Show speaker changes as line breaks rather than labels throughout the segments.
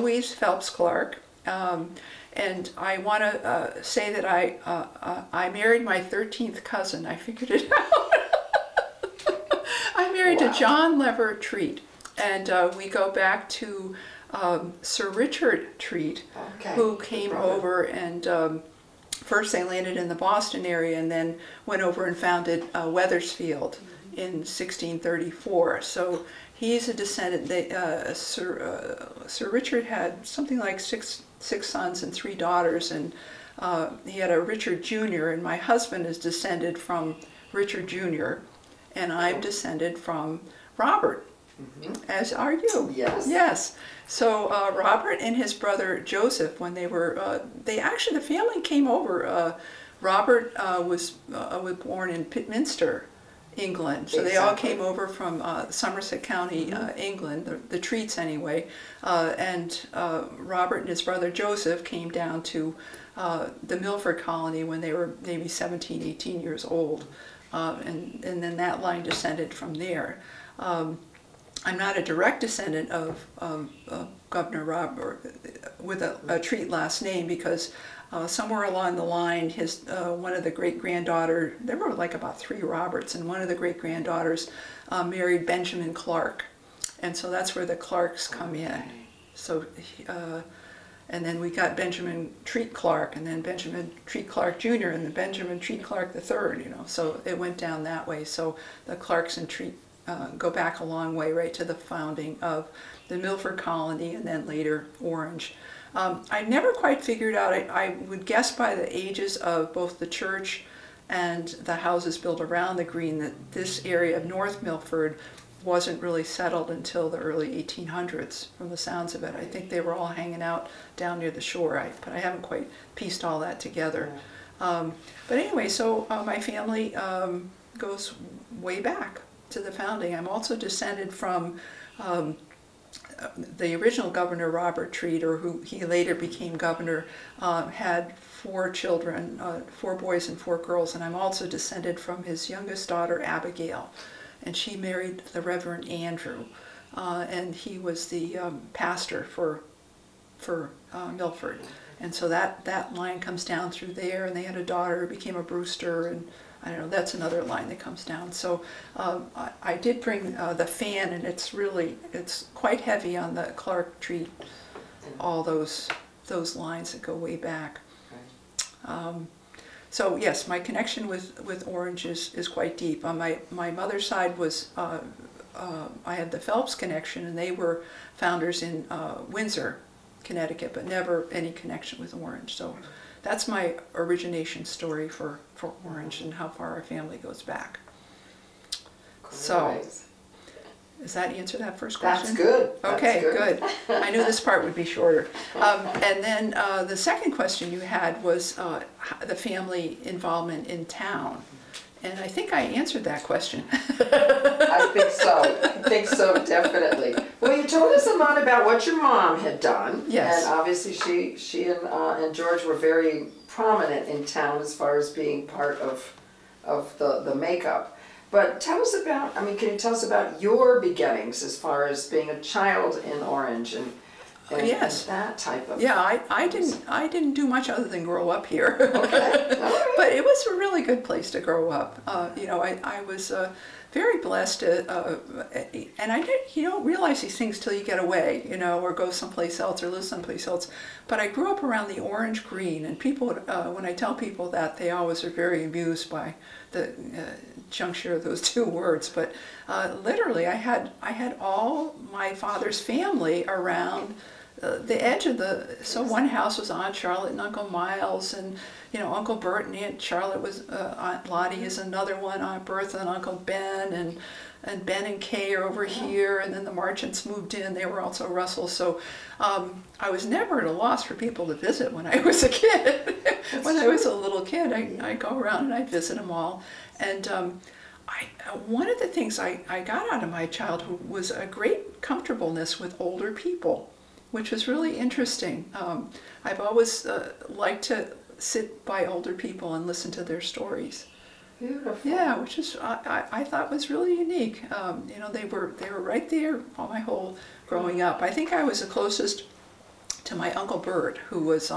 Elouise Phelps Clark. And I want to say that I married my 13th cousin. I figured it out. I married to John Lever Treat, and we go back to Sir Richard Treat, who came over and first they landed in the Boston area and then went over and founded Wethersfield in 1634. So he's a descendant. Sir Richard had something like six sons and 3 daughters, and he had a Richard Jr., and my husband is descended from Richard Jr., and I'm descended from Robert, as are you.
Yes.
Yes. So Robert and his brother Joseph, when they were, the family came over. Robert was born in Pitminster, England. So they all came over from Somerset County, England, the Treats anyway. And Robert and his brother Joseph came down to the Milford colony when they were maybe 17, 18 years old. And then that line descended from there. I'm not a direct descendant of Governor Robert with a Treat last name, because somewhere along the line, his one of the great-granddaughter, there were like about 3 Roberts, and one of the great-granddaughters married Benjamin Clark, and so that's where the Clarks come in. So, and then we got Benjamin Treat Clark, and then Benjamin Treat Clark Jr., and then Benjamin Treat Clark III, you know, so it went down that way. So the Clarks and Treat go back a long way, right to the founding of the Milford colony, and then later Orange. I never quite figured out, I would guess by the ages of both the church and the houses built around the green, that this area of North Milford wasn't really settled until the early 1800s, from the sounds of it. I think they were all hanging out down near the shore, but I haven't quite pieced all that together. But anyway, so my family goes way back to the founding. I'm also descended from the original governor, Robert Treat, or who he later became governor, had 4 children, 4 boys and 4 girls, and I'm also descended from his youngest daughter, Abigail, and she married the Reverend Andrew, and he was the pastor for Milford, and so that line comes down through there, and they had a daughter who became a Brewster, and I don't know, that's another line that comes down. So I did bring the fan, and it's quite heavy on the Clark Treat, all those lines that go way back. So yes, my connection with Orange is quite deep. On my mother's side was, I had the Phelps connection, and they were founders in Windsor, Connecticut, but never any connection with Orange. So that's my origination story for Orange and how far our family goes back.
Great.
So, does that answer that first question?
That's good.
Okay,
That's
good. I knew this part would be shorter. And then the second question you had was the family involvement in town. And I think I answered that question.
I think so. I think so, definitely. Well, you told us a lot about what your mom had done.
Yes.
And obviously she and George were very prominent in town as far as being part of the makeup. But tell us about, can you tell us about your beginnings as far as being a child in Orange and
yes,
that type of...
Yeah, I didn't do much other than grow up here.
Okay. All right.
But it was a really good place to grow up. You know, I was very blessed, and you don't realize these things till you get away, you know, or go someplace else or live someplace else. But I grew up around the Orange Green, and people, when I tell people that, they always are very amused by the juncture of those 2 words. But literally, I had all my father's family around the edge of so one house was Aunt Charlotte and Uncle Miles, and you know, Uncle Bert and Aunt Charlotte was, Aunt Lottie is another one, Aunt Bertha and Uncle Ben, and Ben and Kay are over here, and then the Marchants moved in, they were also Russells. So I was never at a loss for people to visit when I was a kid. When I was a little kid, I'd go around and I'd visit them all. And one of the things I got out of my childhood was a great comfortableness with older people, which was really interesting. I've always liked to sit by older people and listen to their stories.
Beautiful.
Yeah, which is I thought was really unique. You know, they were right there all my whole growing up. I think I was the closest to my Uncle Bert, who was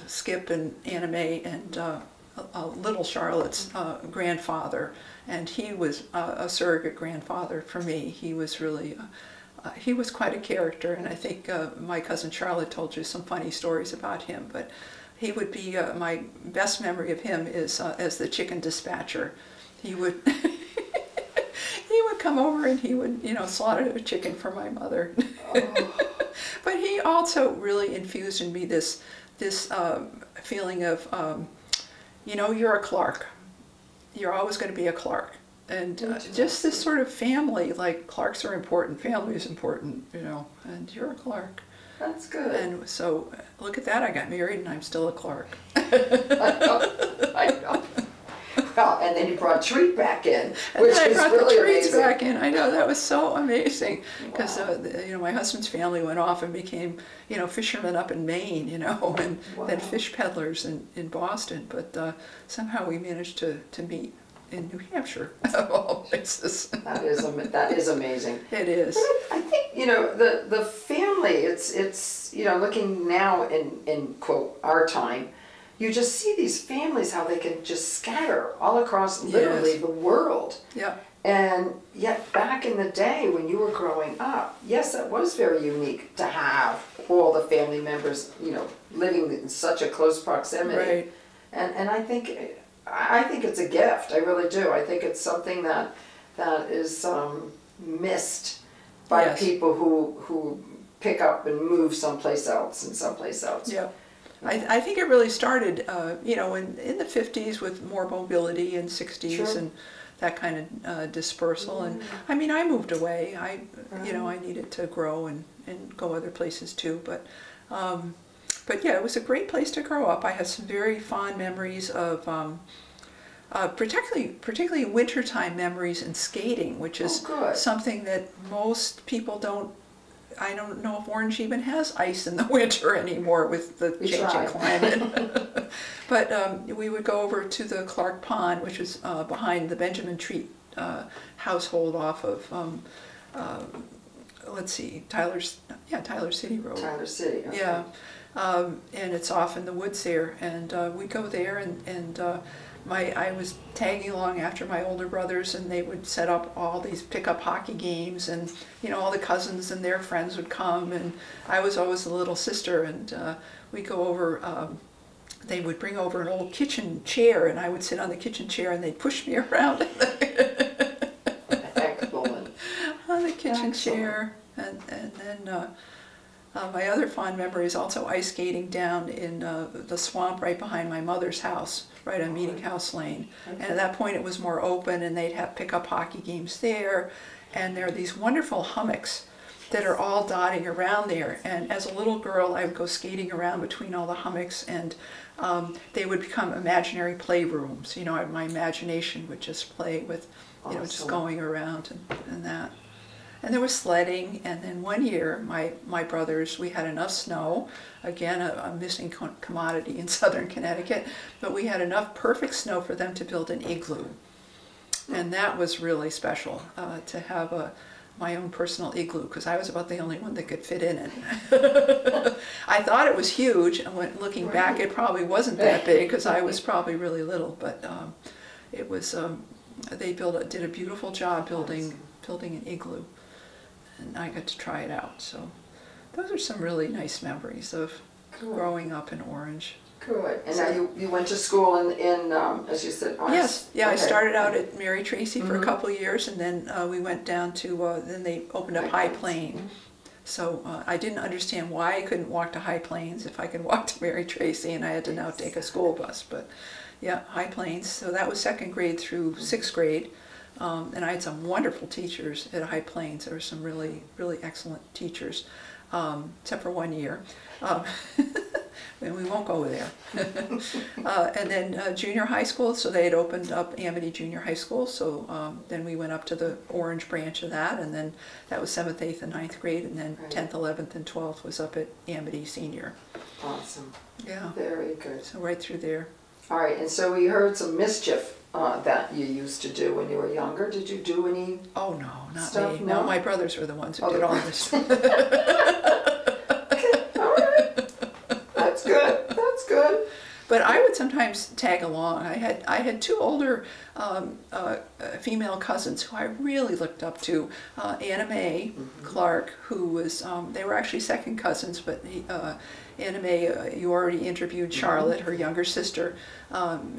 Skip and Anna Mae and little Charlotte's grandfather, and he was a surrogate grandfather for me. He was really, he was quite a character, and I think my cousin Charlotte told you some funny stories about him, but he would be, my best memory of him is as the chicken dispatcher. He would, he would come over and he would, slaughter a chicken for my mother. Oh. But he also really infused in me this feeling of, you're a Clark. You're always going to be a Clark. And just this sort of family, like Clarks are important, family is important, and you're a Clark.
That's good.
And so, look at that, I got married and I'm still a Clark.
I know. Well, and then you brought Treat back in,
which
is really amazing. And then I brought the Treats
back in. I know, that was so amazing. Because, my husband's family went off and became, fishermen up in Maine, and then fish peddlers in Boston. But somehow we managed to meet in New Hampshire, of all places.
That is amazing.
It is.
But I think, the family, it's looking now in quote, our time, you just see these families, how they can just scatter all across literally the world.
Yeah.
And yet back in the day when you were growing up, yes, that was very unique to have all the family members, living in such a close proximity.
Right.
And I think it's a gift. I really do. I think it's something that is missed by people who pick up and move someplace else and someplace else.
Yeah. I think it really started, in the 50s with more mobility and 60s. Sure. And that kind of dispersal. And I mean, I moved away. I needed to grow and go other places too. But yeah, it was a great place to grow up. I have some very fond memories of, particularly wintertime memories and skating, which is something that most people don't. I don't know if Orange even has ice in the winter anymore with the changing climate. But we would go over to the Clark Pond, which is behind the Benjamin Treat household off of, let's see, Tyler City Road.
Tyler City, okay.
Yeah, and it's off in the woods there. And we'd go there and I was tagging along after my older brothers, and they would set up all these pickup hockey games, and all the cousins and their friends would come, and I was always the little sister, and we'd go over. They would bring over an old kitchen chair, and I would sit on the kitchen chair, and they'd push me around
Excellent.
on the kitchen chair, and then. My other fond memory is also ice skating down in the swamp right behind my mother's house, right on Meeting House Lane. Okay. And at that point it was more open, and they'd have pickup hockey games there. And there are these wonderful hummocks that are all dotting around there. And as a little girl, I would go skating around between all the hummocks, and they would become imaginary playrooms. My imagination would just play with, just going around and that. And there was sledding, and then one year, my brothers, we had enough snow, again, a missing commodity in southern Connecticut, but we had enough perfect snow for them to build an igloo. And that was really special, to have my own personal igloo, because I was about the only one that could fit in it. I thought it was huge, and looking back, it probably wasn't that big, because I was probably really little, but it was, they did a beautiful job building an igloo. And I got to try it out. So those are some really nice memories of growing up in Orange.
Good. And now you went to school in as you said, Orange?
Yes. Yeah, okay. I started out at Mary Tracy for a couple of years, and then we went down to, then they opened up High Plains. So I didn't understand why I couldn't walk to High Plains if I could walk to Mary Tracy, and I had to now take a school bus. But yeah, High Plains. So that was 2nd grade through 6th grade. And I had some wonderful teachers at High Plains. There were some really, really excellent teachers, except for one year. And we won't go there. And then junior high school, so they had opened up Amity Junior High School, so then we went up to the Orange branch of that, and then that was 7th, 8th, and 9th grade, and then 10th, 11th, and 12th was up at Amity Senior.
Awesome.
Yeah.
Very good.
So right through there.
All right, and so we heard some mischief that you used to do when you were younger. Did you do any?
Oh no, not
stuff?
me. No, my brothers were the ones who did all this.
Okay, all
But I would sometimes tag along. I had two older female cousins who I really looked up to. Anna Mae Clark, who was, they were actually second cousins, but Anna Mae, you already interviewed Charlotte, her younger sister.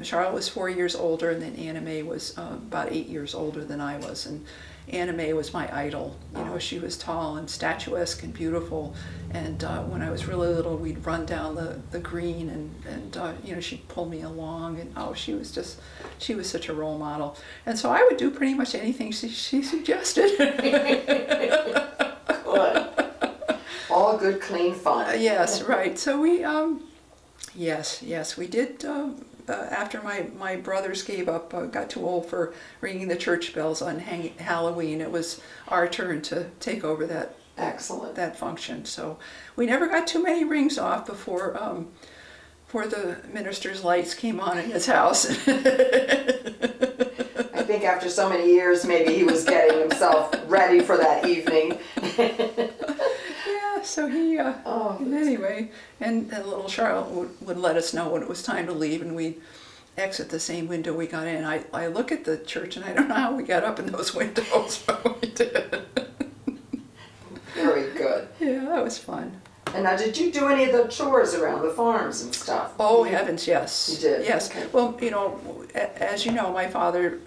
Charlotte was 4 years older, and then Anna Mae was about 8 years older than I was. And Anna Mae was my idol. You know, she was tall and statuesque and beautiful. And when I was really little, we'd run down the green, and you know, she'd pull me along. And oh, she was such a role model. And so I would do pretty much anything she suggested.
Good. All good, clean fun.
Yes, right. So we, yes, we did. After my brothers gave up, got too old for ringing the church bells on Halloween, it was our turn to take over that.
Excellent.
That function. So we never got too many rings off before the minister's lights came on in his house.
I think after so many years, maybe he was getting himself ready for that evening.
Yeah, so he, anyway, and little Charlotte would let us know when it was time to leave, and we'd exit the same window we got in. I look at the church, and I don't know how we got up in those windows, but we did.
Very good.
Yeah, that was fun.
And now, did you do any of the chores around the farms and stuff?
Oh, heavens, yes.
You did?
Yes.
Okay.
Well, you know, as you know, my father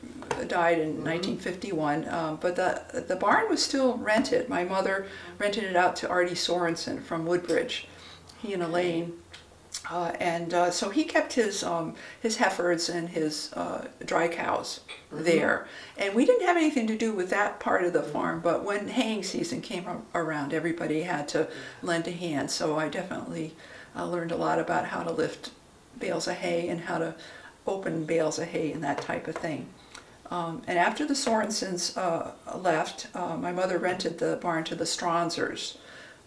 died in 1951, but the barn was still rented. My mother rented it out to Artie Sorensen from Woodbridge, he and Elaine. So he kept his heifers and his dry cows there, and we didn't have anything to do with that part of the farm. But when haying season came around, everybody had to lend a hand. So I definitely learned a lot about how to lift bales of hay and how to open bales of hay and that type of thing. And after the Sorensens left, my mother rented the barn to the Stransers.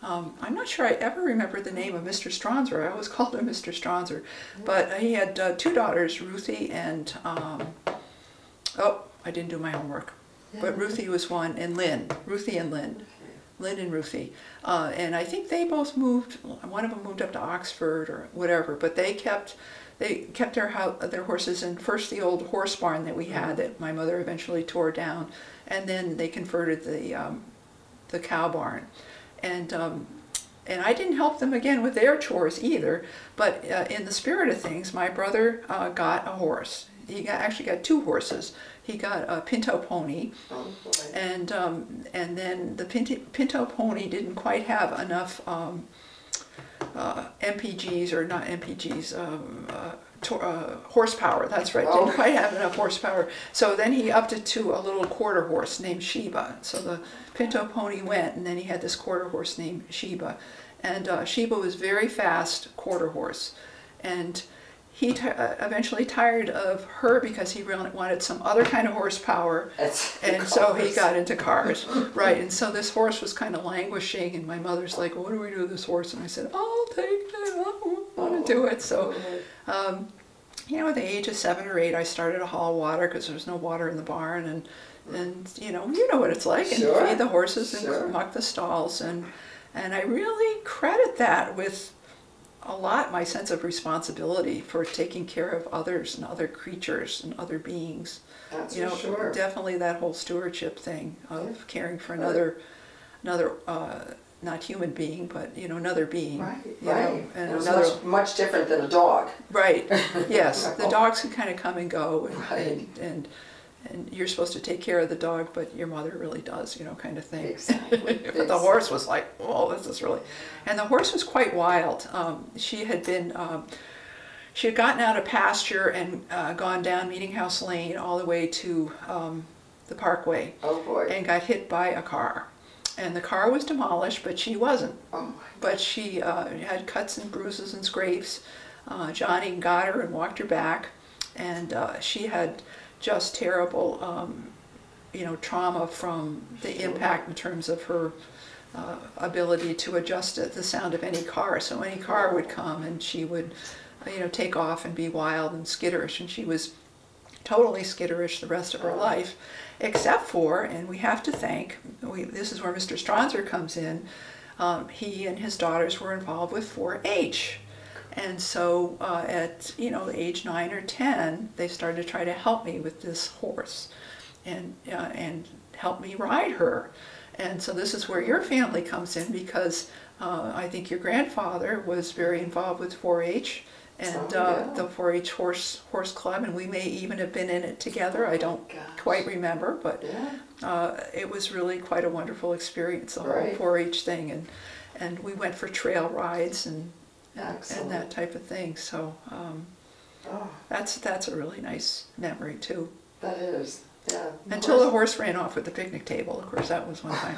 I'm not sure I ever remember the name of Mr. Stranzer. I always called him Mr. Stranzer. But he had two daughters, Ruthie and, oh, I didn't do my homework. But Ruthie was one, and Lynn. Ruthie and Lynn. Lynn and Ruthie. And I think they both moved, one of them moved up to Oxford or whatever, but they kept their horses in first the old horse barn that we had that my mother eventually tore down, and then they converted the cow barn. And I didn't help them again with their chores either, but in the spirit of things, my brother got a horse. He actually got two horses. He got a pinto pony, and then the pinto pony didn't quite have enough MPGs, or not MPGs, horsepower. That's right. Didn't quite have enough horsepower. So then he upped it to a little quarter horse named Sheba. So the pinto pony went, and then he had this quarter horse named Sheba, and Sheba was very fast quarter horse, and he eventually tired of her because he really wanted some other kind of horsepower, and so he got into cars. Right, and so this horse was kind of languishing, and my mother's like, well, what do we do with this horse? And I said, I'll take it, I want to do it. So, you know, at the age of 7 or 8, I started to haul water because there was no water in the barn, and you know what it's like, and feed the horses and muck the stalls, and I really credit that with a lot my sense of responsibility for taking care of others and other creatures and other beings.
That's
you know,
for sure.
Definitely that whole stewardship thing of caring for another not human being, but you know, another being.
Right,
you know, and
it was much different than a dog.
Right. Yes, the dogs can kind of come and go,
and
you're supposed to take care of the dog, but your mother really does, you know, kind of thing.
Exactly.
But the horse was like, oh, this is really... And the horse was quite wild. She had gotten out of pasture and gone down Meeting House Lane all the way to the Parkway.
Oh, boy.
And got hit by a car. And the car was demolished, but she wasn't.
Oh,
but she had cuts and bruises and scrapes. Johnny got her and walked her back. And she had just terrible, you know, trauma from the impact in terms of her ability to adjust to the sound of any car. So any car would come and she would, you know, take off and be wild and skitterish. And she was totally skitterish the rest of her life, except for, and we have to thank, this is where Mr. Stranzer comes in, he and his daughters were involved with 4-H. And so at, age 9 or 10, they started to try to help me with this horse and help me ride her. And so this is where your family comes in, because I think your grandfather was very involved with 4-H and the 4-H horse club, and we may even have been in it together. I don't quite remember, but it was really quite a wonderful experience, the whole 4-H thing, and we went for trail rides and that type of thing. So that's a really nice memory too.
That is, yeah.
Until the horse ran off with the picnic table. Of course, that was one time.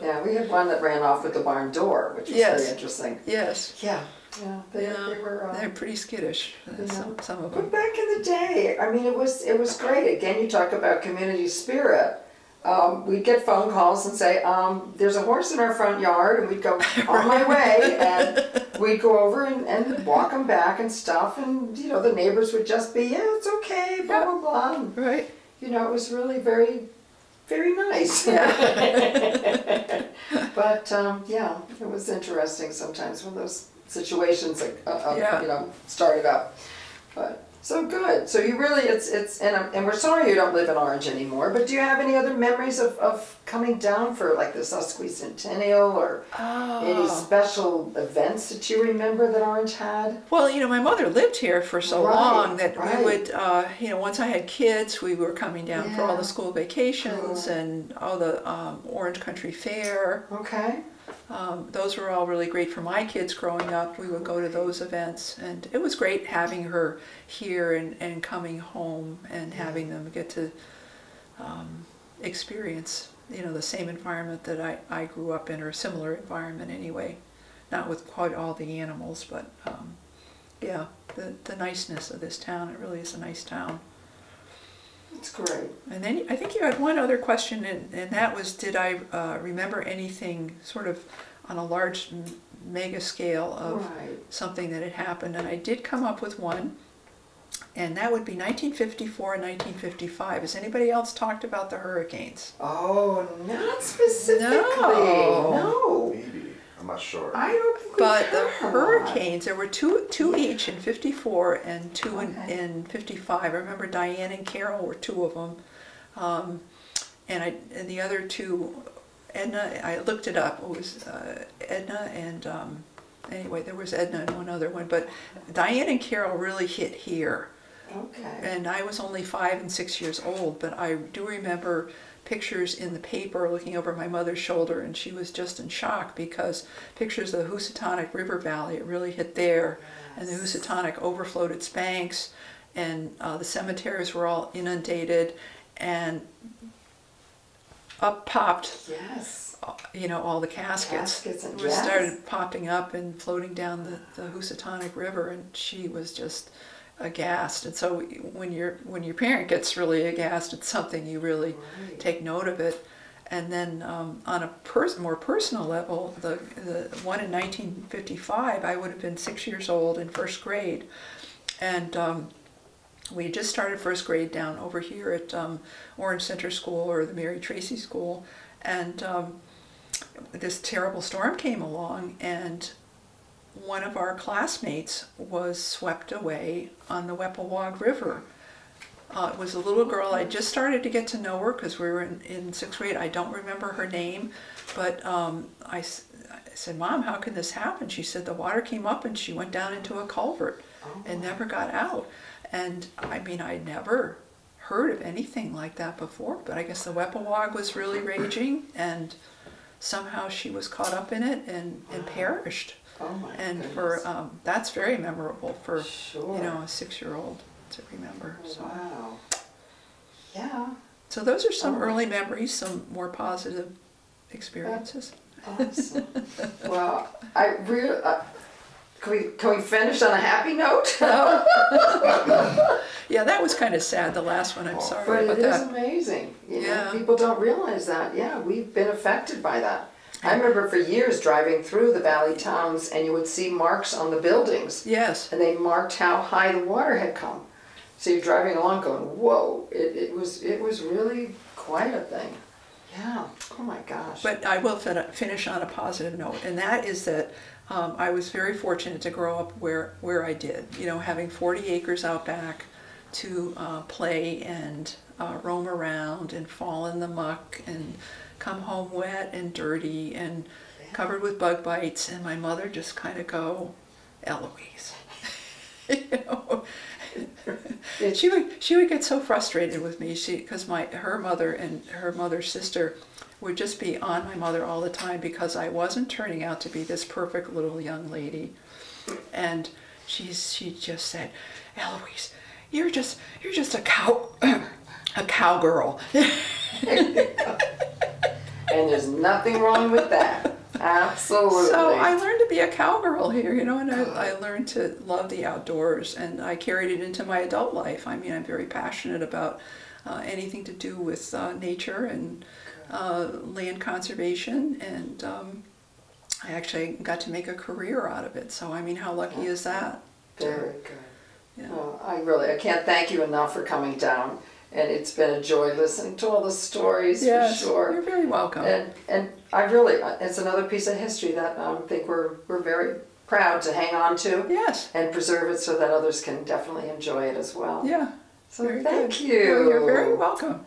Yeah, we had one that ran off with the barn door, which was very interesting.
Yes.
Yeah. Yeah, they were.
They're pretty skittish. Some of them.
But back in the day, I mean, it was great. Again, you talk about community spirit. We'd get phone calls and say, "There's a horse in our front yard," and we'd go on my way, and we'd go over and walk them back and stuff, and the neighbors would just be, "Yeah, it's okay," blah blah blah. And,
right.
It was really very, very nice.
Yeah.
But yeah, it was interesting sometimes when those situations started up. But so good. So you really, and we're sorry you don't live in Orange anymore, but do you have any other memories of coming down for like the Bicentennial or any special events that you remember that Orange had?
Well, my mother lived here for so long that we would, once I had kids, we were coming down for all the school vacations and all the Orange Country Fair.
Okay.
Those were all really great for my kids growing up. We would go to those events, and it was great having her here and coming home and having them get to experience, the same environment that I grew up in, or a similar environment anyway. Not with quite all the animals, but yeah, the niceness of this town. It really is a nice town.
That's great.
And then I think you had one other question, and that was, did I remember anything sort of on a large mega scale of something that had happened? And I did come up with one, and that would be 1954 and 1955. Has anybody else talked about the hurricanes?
Oh, not specifically. No.
Maybe. I'm not sure.
I don't think
But the hurricanes, there were two each in 54 and two in 55. I remember Diane and Carol were two of them. And the other two, Edna, I looked it up. It was Edna and, anyway, there was Edna and one other one. But Diane and Carol really hit here.
Okay.
And I was only 5 and 6 years old, but I do remember pictures in the paper looking over my mother's shoulder, and she was just in shock because pictures of the Housatonic River Valley, it really hit there, and the Housatonic overflowed its banks, and the cemeteries were all inundated, and up popped all the caskets
and
started popping up and floating down the Housatonic River, and she was just aghast. And so when your parent gets really aghast at something, you really take note of it. And then on a more personal level, the one in 1955, I would have been 6 years old in first grade, and we just started first grade down over here at Orange Center School, or the Mary Tracy School, and this terrible storm came along, and one of our classmates was swept away on the Weppawag River. It was a little girl. I just started to get to know her because we were in sixth grade. I don't remember her name, but I said, "Mom, how can this happen?" She said the water came up and she went down into a culvert and never got out. And I mean, I'd never heard of anything like that before, but I guess the Weppawag was really raging, and somehow she was caught up in it and perished.
Oh my
and
goodness.
for that's very memorable for a 6-year-old to remember. So.
Wow. Yeah.
So those are some early memories, some more positive experiences.
Awesome. Well, I really. Can we finish on a happy note?
Yeah, that was kind of sad, the last one. I'm sorry about
that. But it is
that.
amazing. You know, people don't realize that. Yeah, we've been affected by that. I remember for years driving through the valley towns, and you would see marks on the buildings.
Yes.
And they marked how high the water had come. So you're driving along going, whoa, it was really quite a thing. Yeah. Oh my gosh.
But I will finish on a positive note, and that is that I was very fortunate to grow up where I did. You know, having 40 acres out back to play and roam around and fall in the muck and come home wet and dirty and covered with bug bites, and my mother just kind of go, Elouise. You know, she would get so frustrated with me, because her mother and her mother's sister would just be on my mother all the time because I wasn't turning out to be this perfect little young lady, and she just said, Elouise, you're just a cowgirl.
And there's nothing wrong with that. Absolutely.
So I learned to be a cowgirl here, you know, and I learned to love the outdoors, and I carried it into my adult life. I mean, I'm very passionate about anything to do with nature and land conservation, and I actually got to make a career out of it. So, I mean, how lucky is that?
Very good.
Yeah.
Well, I can't thank you enough for coming down. And it's been a joy listening to all the stories,
yes,
for sure.
You're very welcome.
And I really, it's another piece of history that I think we're very proud to hang on to.
Yes.
And preserve it so that others can definitely enjoy it as well.
Yeah.
So
very
thank
good.
you.
Well, you're very welcome.